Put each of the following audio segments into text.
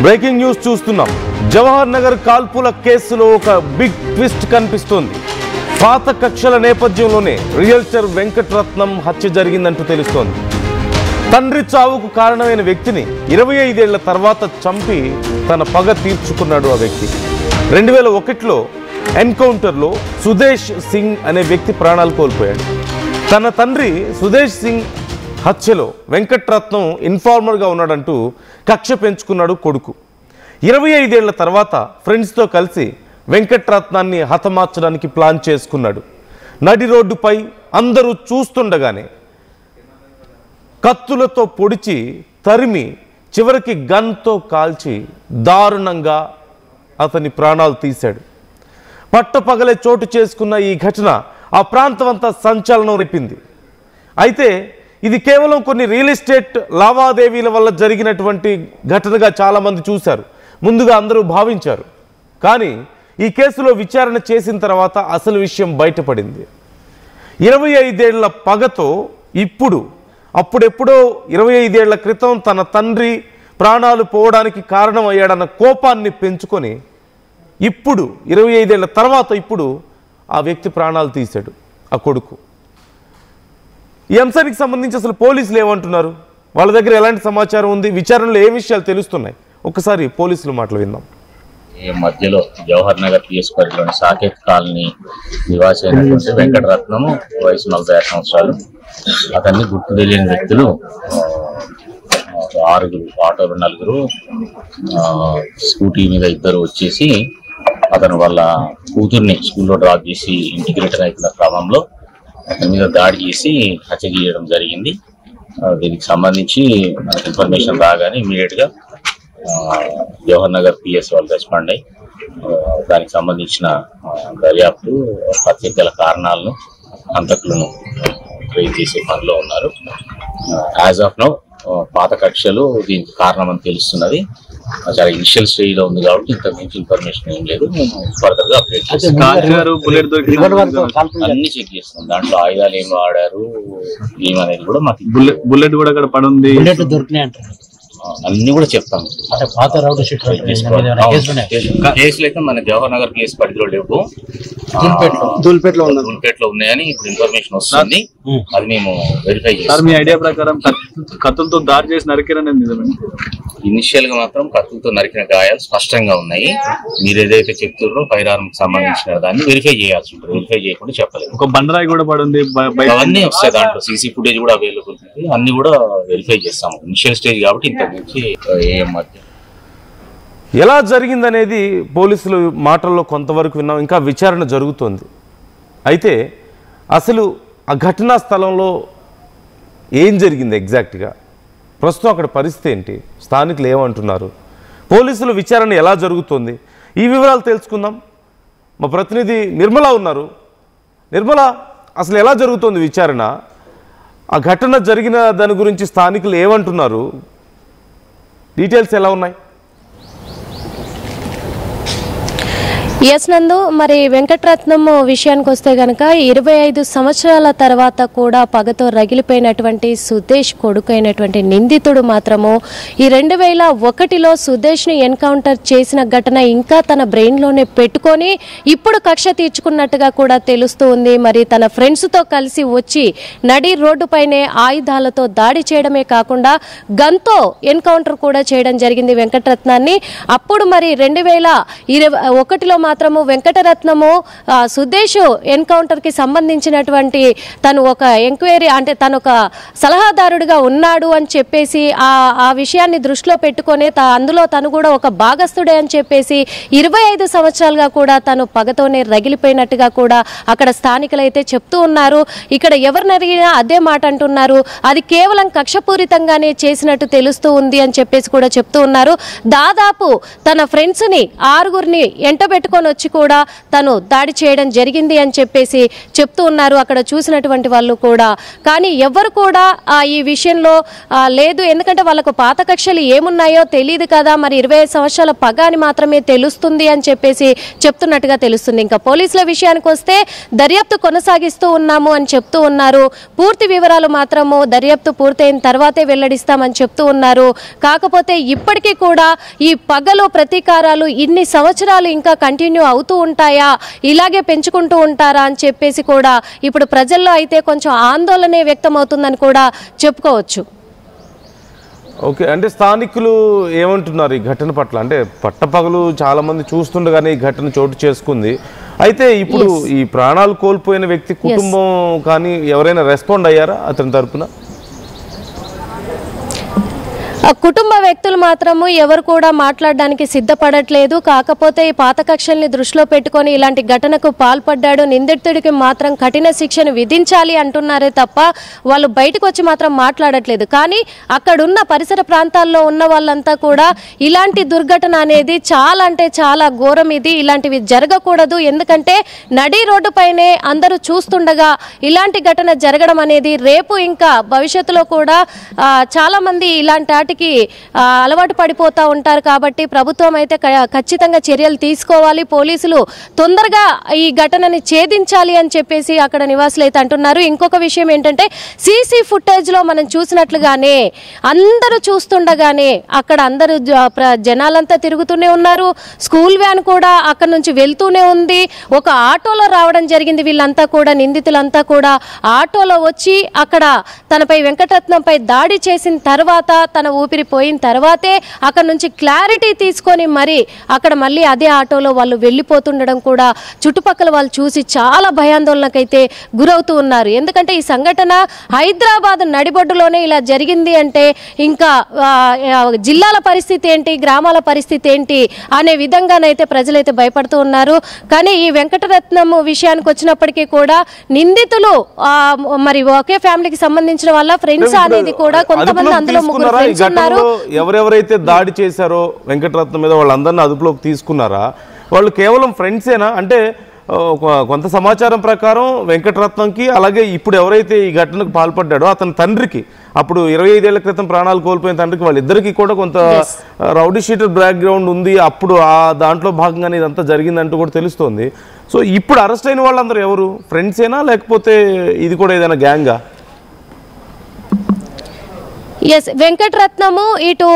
Breaking news చూస్తున్నాం. జవహర్ నగర్ కాల్పుల కేసులో ఒక బిగ్ ట్విస్ట్ కనిపిస్తోంది. పాత కక్షల నేపథ్యంలోనే రియల్టర్ వెంకటరత్నం హత్య జరిగిందంటూ తెలుస్తోంది. తండ్రి చావుకు కారణమైన వ్యక్తిని 25 ఏళ్ల తర్వాత చంపి తన పగ తీర్చుకున్నాడు ఆ వ్యక్తి. 2001లో ఎన్కౌంటర్లో సుదేశ్ సింగ్ అనే వ్యక్తి ప్రాణాలు కోల్పోయాడు. తన తండ్రి సుదేశ్ సింగ్ హత్యలో వెంకటరత్నం ఇన్ఫార్మర్గా ఉన్నాడంటూ కక్ష పెంచుకున్నాడు కొడుకు. 25 ఏళ్ల తర్వాత ఫ్రెండ్స్తో కలిసి వెంకటరత్నాన్ని హతమార్చడానికి ప్లాన్ చేసుకున్నాడు. నడి రోడ్డుపై అందరూ చూస్తుండగానే కత్తులతో పొడిచి తరిమి చివరికి గన్తో కాల్చి దారుణంగా అతని ప్రాణాలు తీశాడు. పట్టపగలే చోటు చేసుకున్న ఈ ఘటన ఆ ప్రాంతమంతా సంచలనం రేపింది. అయితే ఇది కేవలం కొన్ని రియల్ ఎస్టేట్ లావాదేవీల వల్ల జరిగినటువంటి ఘటనగా చాలామంది చూశారు, ముందుగా అందరూ భావించారు. కానీ ఈ కేసులో విచారణ చేసిన తర్వాత అసలు విషయం బయటపడింది. 25 ఏళ్ల పగతో అప్పుడెప్పుడో 25 ఏళ్ల క్రితం తన తండ్రి ప్రాణాలు పోవడానికి కారణమయ్యాడన్న కోపాన్ని పెంచుకొని ఇప్పుడు 25 ఏళ్ల తర్వాత ఆ వ్యక్తి ప్రాణాలు తీశాడు, ఆ కొడుకు. ఈ అంశానికి సంబంధించి అసలు పోలీసులు ఏమంటున్నారు, వాళ్ళ దగ్గర ఎలాంటి సమాచారం ఉంది, విచారణలో ఏ విషయాలు తెలుస్తున్నాయి, ఒక్కసారి పోలీసుల మాటలు విందాం. ఈ మధ్యలో జవహర్ నగర్ పిఎస్ పరిధిలోని సాకేత్ కాలనీ నివాసి అయినటువంటి వెంకటరత్నము, వయసు 46 సంవత్సరాలు. అతన్ని గుర్తు తెలియని వ్యక్తులు 6 ఆటోలు 4 స్కూటీ మీద 2 వచ్చేసి అతను వాళ్ళ కూతుర్ని స్కూల్లో డ్రాప్ చేసి ఇంటికి రిటర్న్ అవుతున్న క్రమంలో అతని మీద దాడి చేసి హత్య చేయడం జరిగింది. దీనికి సంబంధించి మనకు ఇన్ఫర్మేషన్ రాగానే ఇమీడియట్ గా జవహర్ నగర్ పిఎస్ వాళ్ళు రెస్పాండ్ అయ్యి దానికి సంబంధించిన దర్యాప్తు, హత్యకు గల కారణాలను, హంతకులను ట్రేస్ చేసే పనిలో ఉన్నారు. యాజ్ ఆఫ్ నౌ పాత కక్షలు దీనికి కారణం అని తెలుస్తున్నది. చాలా ఇనిషియల్ స్టేజ్ లో ఉంది కాబట్టి ఇంత మించి ఇన్ఫర్మేషన్ ఏం లేదు. ఫర్దర్ గా అప్డేట్ చేస్తాం. అన్ని చెక్ చేస్తాం. దాంట్లో ఆయుధాలు ఏం వాడారు ఏమనేది కూడా మాకు బుల్లెట్ కూడా అక్కడ పడుంది, అన్ని కూడా చెప్తాం. కేసులు అయితే మన జవహర్ నగర్ కేసు పరిధిలో లేవు, దూల్పేటలో ఉన్నాయని ఇప్పుడు ఇన్ఫర్మేషన్ వస్తుంది. అది మేము వెరిఫై చేస్తాం. మీ ఐడియా ప్రకారం కత్తులతో దాడి చేసి నరికిరని ఇనిషియల్ గా మాత్రం కత్తులతో నరికిన గాయాలు స్పష్టంగా ఉన్నాయి. మీరు ఏదైతే చెప్తున్నారో ఫైర్ ఆర్మ్ కి సంబంధించిన దాన్ని వెరిఫై చేయాల్సి ఉంటుంది. వెరిఫై చేయకుండా చెప్పలేదు. ఒక బండరాయి కూడా పడుంది, అవన్నీ వస్తాయి. దాంట్లో సీసీ ఫుటేజ్ కూడా అవైలబుల్ ఉంది. అన్ని కూడా వెరిఫై చేస్తాము. ఇనిషియల్ స్టేజ్ కాబట్టి ఇంత నుంచి ఎలా జరిగిందనేది పోలీసులు మాటల్లో కొంతవరకు విన్నాం. ఇంకా విచారణ జరుగుతోంది. అయితే అసలు ఆ ఘటనా స్థలంలో ఏం జరిగింది ఎగ్జాక్ట్గా, ప్రస్తుతం అక్కడ పరిస్థితి ఏంటి, స్థానికులు ఏమంటున్నారు, పోలీసుల విచారణ ఎలా జరుగుతోంది, ఈ వివరాలు తెలుసుకుందాం. మా ప్రతినిధి నిర్మల ఉన్నారు. నిర్మల, అసలు ఎలా జరుగుతోంది విచారణ, ఆ ఘటన జరిగిన దాని గురించి స్థానికులు ఏమంటున్నారు, డీటెయిల్స్ ఎలా ఉన్నాయి? ఎస్ నందు, మరి వెంకటరత్నం విషయానికి వస్తే కనుక 25 సంవత్సరాల తర్వాత కూడా పగతో రగిలిపోయినటువంటి సుదేశ్ కొడుకైనటువంటి నిందితుడు మాత్రము ఈ 2001లో సుదేశ్ని ఎన్కౌంటర్ చేసిన ఘటన ఇంకా తన బ్రెయిన్లోనే పెట్టుకొని ఇప్పుడు కక్ష తీర్చుకున్నట్టుగా కూడా తెలుస్తూ ఉంది. మరి తన ఫ్రెండ్స్తో కలిసి వచ్చి నడి రోడ్డుపైనే ఆయుధాలతో దాడి చేయడమే కాకుండా గన్తో ఎన్కౌంటర్ కూడా చేయడం జరిగింది వెంకటరత్నాన్ని. అప్పుడు మరి 2021లో మాత్రము వెంకటరత్నము సుదేశ్ ఎన్కౌంటర్ కి సంబంధించినటువంటి తను ఒక ఎంక్వైరీ, అంటే తను ఒక సలహాదారుడిగా ఉన్నాడు అని చెప్పేసి ఆ విషయాన్ని దృష్టిలో పెట్టుకొని అందులో తను కూడా ఒక భాగస్థుడే అని చెప్పేసి 25 సంవత్సరాలుగా కూడా తను పగతోనే రగిలిపోయినట్టుగా కూడా అక్కడ స్థానికులైతే చెప్తూ ఉన్నారు. ఇక్కడ ఎవరిని అడిగినా అదే మాట అంటున్నారు. అది కేవలం కక్షపూరితంగానే చేసినట్టు తెలుస్తూ ఉంది అని చెప్పేసి కూడా చెప్తూ ఉన్నారు. దాదాపు తన ఫ్రెండ్స్ ని 6 ఎంటబెట్టుకొని తీసుకొని వచ్చి కూడా తను దాడి చేయడం జరిగింది అని చెప్పేసి చెప్తూ ఉన్నారు అక్కడ చూసినటువంటి వాళ్ళు కూడా. కానీ ఎవరు కూడా ఈ విషయంలో లేదు, ఎందుకంటే వాళ్ళకు పాత కక్షలు ఏమున్నాయో తెలియదు కదా, మరి 25 సంవత్సరాల పగ అని మాత్రమే తెలుస్తుంది అని చెప్పేసి చెప్తున్నట్టుగా తెలుస్తుంది. ఇంకా పోలీసుల విషయానికి వస్తే దర్యాప్తు కొనసాగిస్తూ ఉన్నాము అని చెప్తూ ఉన్నారు. పూర్తి వివరాలు మాత్రము దర్యాప్తు పూర్తయిన తర్వాతే వెల్లడిస్తామని చెప్తూ ఉన్నారు. కాకపోతే ఇప్పటికీ కూడా ఈ పగలు ప్రతీకారాలు ఇన్ని సంవత్సరాలు ఇంకా కంటిన్యూ అవుతూ ఉంటాయా, ఇలాగే పెంచుకుంటూ ఉంటారా అని చెప్పేసి కూడా ఇప్పుడు ప్రజల్లో అయితే కొంచెం ఆందోళనే వ్యక్తమవుతుందని కూడా చెప్పుకోవచ్చు. ఓకే, అంటే స్థానికులు ఏమంటున్నారు ఈ ఘటన పట్ల? అంటే పట్టపగలు చాలా మంది చూస్తుండగానే ఈ ఘటన చోటు చేసుకుంది. అయితే ఇప్పుడు ఈ ప్రాణాలు కోల్పోయిన వ్యక్తి కుటుంబం కానీ ఎవరైనా రెస్పాండ్ అయ్యారా అతని తరపున? కుటుంబ వ్యక్తులు మాత్రము ఎవరు కూడా మాట్లాడడానికి సిద్ధపడట్లేదు. కాకపోతే ఈ పాత కక్షల్ని దృష్టిలో పెట్టుకొని ఇలాంటి ఘటనకు పాల్పడ్డాడు, నిందితుడికి మాత్రం కఠిన శిక్షను విధించాలి అంటున్నారే తప్ప వాళ్ళు బయటకు వచ్చి మాత్రం మాట్లాడట్లేదు. కానీ అక్కడున్న పరిసర ప్రాంతాల్లో ఉన్న వాళ్ళంతా కూడా ఇలాంటి దుర్ఘటన అనేది చాలా అంటే చాలా ఘోరం, ఇది ఇలాంటివి జరగకూడదు, ఎందుకంటే నడి రోడ్డు పైనే అందరూ చూస్తుండగా ఇలాంటి ఘటన జరగడం అనేది రేపు ఇంకా భవిష్యత్తులో కూడా చాలా మంది ఇలాంటి వాటికి అలవాటు పడిపోతూ ఉంటారు. కాబట్టి ప్రభుత్వం అయితే ఖచ్చితంగా చర్యలు తీసుకోవాలి, పోలీసులు తొందరగా ఈ ఘటనని ఛేదించాలి అని చెప్పేసి అక్కడ నివాసులు అయితే అంటున్నారు. ఇంకొక విషయం ఏంటంటే సీసీ ఫుటేజ్ లో మనం చూసినట్లుగానే అందరూ చూస్తుండగానే అక్కడ అందరూ జనాలంతా తిరుగుతూనే ఉన్నారు. స్కూల్ వ్యాన్ కూడా అక్కడ నుంచి వెళ్తూనే ఉంది. ఒక ఆటోలో రావడం జరిగింది. వీళ్ళంతా కూడా నిందితులంతా కూడా ఆటోలో వచ్చి అక్కడ తనపై వెంకటరత్నంపై దాడి చేసిన తర్వాత తన ఊపిరిపోయిన తర్వాతే అక్కడ నుంచి క్లారిటీ తీసుకొని మరి అక్కడ మళ్ళీ అదే ఆటోలో వాళ్ళు వెళ్ళిపోతుండడం కూడా చుట్టుపక్కల వాళ్ళు చూసి చాలా భయాందోళనకైతే గురవుతూ ఉన్నారు. ఎందుకంటే ఈ సంఘటన హైదరాబాద్ నడిబొడ్డులోనే ఇలా జరిగింది అంటే ఇంకా జిల్లాల పరిస్థితి ఏంటి, గ్రామాల పరిస్థితి ఏంటి అనే విధంగానైతే ప్రజలైతే భయపడుతూ ఉన్నారు. కానీ ఈ వెంకటరత్నం విషయానికి వచ్చినప్పటికీ కూడా నిందితులు మరి ఒకే ఫ్యామిలీకి సంబంధించిన వాళ్ళ ఫ్రెండ్స్ అనేది కూడా కొంతమంది అందులో ముగ్గురు ఫ్రెండ్స్ ఉన్నారు. ఎవరెవరైతే దాడి చేశారో వెంకటరత్నం మీద వాళ్ళందరినీ అదుపులోకి తీసుకున్నారా? వాళ్ళు కేవలం ఫ్రెండ్సేనా? అంటే కొంత సమాచారం ప్రకారం వెంకటరత్నంకి అలాగే ఇప్పుడు ఎవరైతే ఈ ఘటనకు పాల్పడ్డాడో అతని తండ్రికి, అప్పుడు 25 ఏళ్ల క్రితం ప్రాణాలు కోల్పోయిన తండ్రికి, వాళ్ళిద్దరికీ కూడా కొంత రౌడీ షీటర్ బ్యాక్గ్రౌండ్ ఉంది. అప్పుడు ఆ దాంట్లో భాగంగానే ఇదంతా జరిగిందంటూ కూడా తెలుస్తోంది. సో ఇప్పుడు అరెస్ట్ అయిన వాళ్ళందరూ ఎవరు? ఫ్రెండ్సేనా లేకపోతే ఇది కూడా ఏదైనా గ్యాంగా? ఎస్, వెంకటరత్నము ఇటు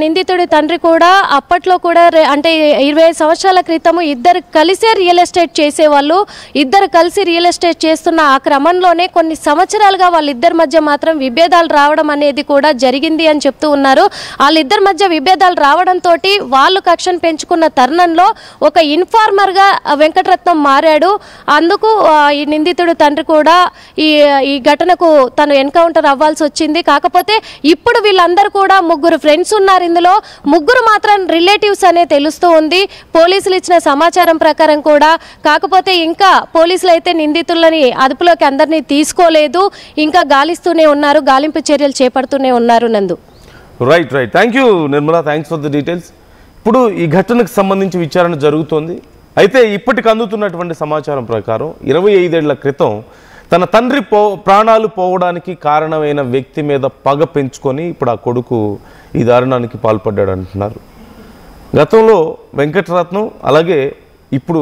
నిందితుడి తండ్రి కూడా అప్పట్లో కూడా అంటే 25 సంవత్సరాల క్రితము ఇద్దరు కలిసే రియల్ ఎస్టేట్ చేసేవాళ్ళు. ఇద్దరు కలిసి రియల్ ఎస్టేట్ చేస్తున్న ఆ క్రమంలోనే కొన్ని సంవత్సరాలుగా వాళ్ళిద్దరి మధ్య మాత్రం విభేదాలు రావడం అనేది కూడా జరిగింది అని చెప్తూ ఉన్నారు. వాళ్ళిద్దరి మధ్య విభేదాలు రావడంతో వాళ్ళు కక్షను పెంచుకున్న తరుణంలో ఒక ఇన్ఫార్మర్గా వెంకటరత్నం మారాడు. అందుకు ఈ నిందితుడి తండ్రి కూడా ఈ ఘటనకు తను ఎన్కౌంటర్ అవ్వాల్సి వచ్చింది. కాకపోతే ఇప్పుడు వీళ్ళందరూ కూడా ముగ్గురు ఫ్రెండ్స్ ఉన్నారు. ఇందులో ముగ్గురు మాత్రం రిలేటివ్స్ అనే తెలుస్తూ ఉంది పోలీసులు ఇచ్చిన సమాచారం ప్రకారం కూడా. కాకపోతే ఇంకా పోలీసులు అయితే నిందితులని అదుపులోకి అందరినీ తీసుకోలేదు, ఇంకా గాలిస్తూనే ఉన్నారు, గాలింపు చర్యలు చేపడుతూనే ఉన్నారు. నందు right. Thank you Nirmala, thanks for the details. ఇప్పుడు ఈ ఘటనకు సంబంధించి విచారణ జరుగుతోంది. అయితే ఇప్పటికి అందుతున్నటువంటి సమాచారం ప్రకారం 25 ఏళ్ల క్రితం తన తండ్రి ప్రాణాలు పోవడానికి కారణమైన వ్యక్తి మీద పగ పెంచుకొని ఇప్పుడు ఆ కొడుకు ఈ దారుణానికి పాల్పడ్డాడు అంటున్నారు. గతంలో వెంకటరత్నం అలాగే ఇప్పుడు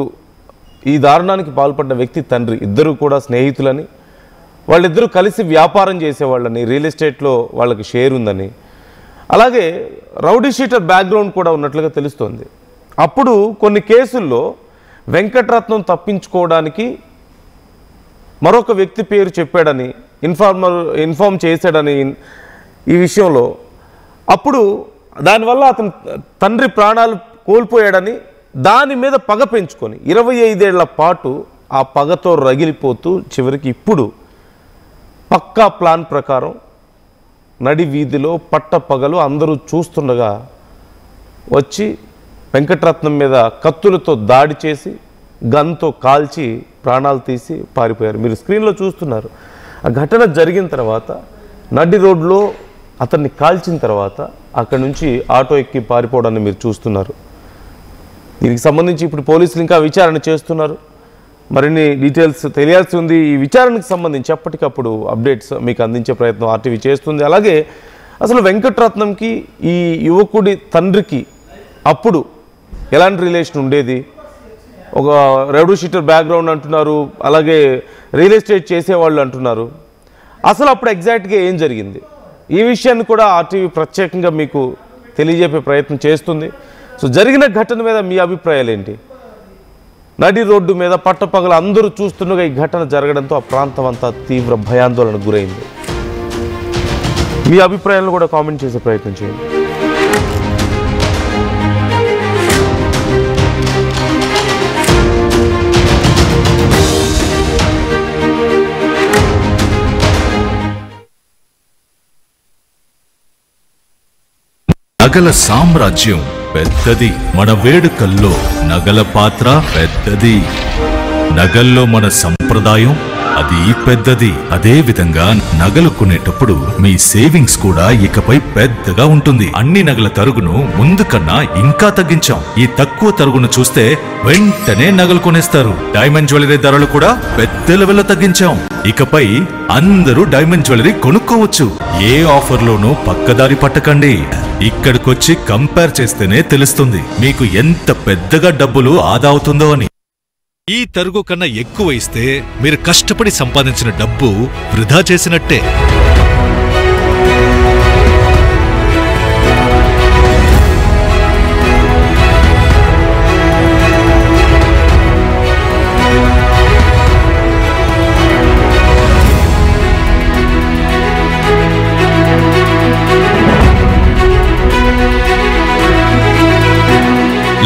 ఈ దారుణానికి పాల్పడ్డ వ్యక్తి తండ్రి ఇద్దరు కూడా స్నేహితులని, వాళ్ళిద్దరూ కలిసి వ్యాపారం చేసేవాళ్ళని, రియల్ ఎస్టేట్లో వాళ్ళకి షేర్ ఉందని, అలాగే రౌడీ షీటర్ బ్యాక్గ్రౌండ్ కూడా ఉన్నట్లుగా తెలుస్తోంది. అప్పుడు కొన్ని కేసుల్లో వెంకటరత్నం తప్పించుకోవడానికి మరొక వ్యక్తి పేరు చెప్పాడని, ఇన్ఫార్మ్ చేశాడని ఈ విషయంలో, అప్పుడు దానివల్ల అతని తండ్రి ప్రాణాలు కోల్పోయాడని దాని మీద పగ పెంచుకొని 25 ఏళ్ల పాటు ఆ పగతో రగిలిపోతూ చివరికి ఇప్పుడు పక్కా ప్లాన్ ప్రకారం నడి వీధిలో పట్టపగలు అందరూ చూస్తుండగా వచ్చి వెంకటరత్నం మీద కత్తులతో దాడి చేసి గన్తో కాల్చి ప్రాణాలు తీసి పారిపోయారు. మీరు స్క్రీన్లో చూస్తున్నారు. ఆ ఘటన జరిగిన తర్వాత నడి రోడ్లో అతన్ని కాల్చిన తర్వాత అక్కడి నుంచి ఆటో ఎక్కి పారిపోవడాన్ని మీరు చూస్తున్నారు. దీనికి సంబంధించి ఇప్పుడు పోలీసులు ఇంకా విచారణ చేస్తున్నారు. మరిన్ని డీటెయిల్స్ తెలియాల్సి ఉంది. ఈ విచారణకు సంబంధించి ఎప్పటికప్పుడు అప్డేట్స్ మీకు అందించే ప్రయత్నం RTV చేస్తుంది. అలాగే అసలు వెంకటరత్నంకి ఈ యువకుడి తండ్రికి అప్పుడు ఎలాంటి రిలేషన్ ఉండేది? ఒక రెవెన్యూ షీటర్ బ్యాక్గ్రౌండ్ అంటున్నారు, అలాగే రియల్ ఎస్టేట్ చేసేవాళ్ళు అంటున్నారు. అసలు అప్పుడు ఎగ్జాక్ట్గా ఏం జరిగింది? ఈ విషయాన్ని కూడా RTV ప్రత్యేకంగా మీకు తెలియజెప్పే ప్రయత్నం చేస్తుంది. సో జరిగిన ఘటన మీద మీ అభిప్రాయాలు ఏంటి? నడి రోడ్డు మీద పట్టపగల అందరూ చూస్తుండగా ఈ ఘటన జరగడంతో ఆ ప్రాంతం అంతా తీవ్ర భయాందోళనకు గురైంది. మీ అభిప్రాయాలను కూడా కామెంట్ చేసే ప్రయత్నం చేయండి. నగల సామ్రాజ్యం పెద్దది, మన వేడుకల్లో నగల పాత్ర పెద్దది. నగల్లో మన సంప్రదాయం అది పెద్దది. అదే విధంగా నగలు కొనేటప్పుడు మీ సేవింగ్స్ కూడా ఇకపై పెద్దగా ఉంటుంది. అన్ని నగల తరుగును ముందు కన్నా ఇంకా తగ్గించాం. ఈ తక్కువ తరుగును చూస్తే వెంటనే నగలు కొనేస్తారు. డైమండ్ జ్యువెలరీ ధరలు కూడా పెద్ద లెవెల్లో తగ్గించాం. ఇకపై అందరూ డైమండ్ జ్యువెలరీ కొనుక్కోవచ్చు. ఏ ఆఫర్లోనూ పక్కదారి పట్టకండి. ఇక్కడికొచ్చి కంపేర్ చేస్తేనే తెలుస్తుంది మీకు ఎంత పెద్దగా డబ్బులు ఆదా అవుతుందో అని. ఈ తరుగు కన్నా ఎక్కువ ఇస్తే మీరు కష్టపడి సంపాదించిన డబ్బు వృధా చేసినట్టే.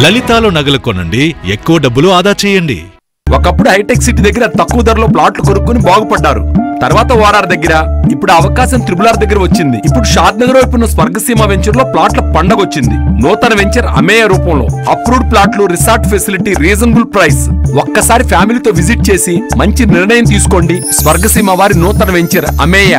లలితాలో నగలు కొనండి, ఎక్కువ డబ్బులు ఆదా చేయండి. ఒకప్పుడు హైటెక్ సిటీ దగ్గర తక్కువ ధరలో ప్లాట్లు కొనుక్కుని బాగుపడ్డారు. తర్వాత ఓఆర్ఆర్ దగ్గర, ఇప్పుడు అవకాశం త్రిబుల్ దగ్గర వచ్చింది. ఇప్పుడు షాద్ నగర్ వైపు ఉన్న స్వర్గసీమ వెంచర్ లో ప్లాట్ల పండగ వచ్చింది. నూతన వెంచర్ అమేయ రూపంలో అప్రూవ్డ్ ప్లాట్లు, రిసార్ట్ ఫెసిలిటీ, రీజనబుల్ ప్రైస్. ఒక్కసారి ఫ్యామిలీతో విజిట్ చేసి మంచి నిర్ణయం తీసుకోండి. స్వర్గసీమ వారి నూతన వెంచర్ అమేయ.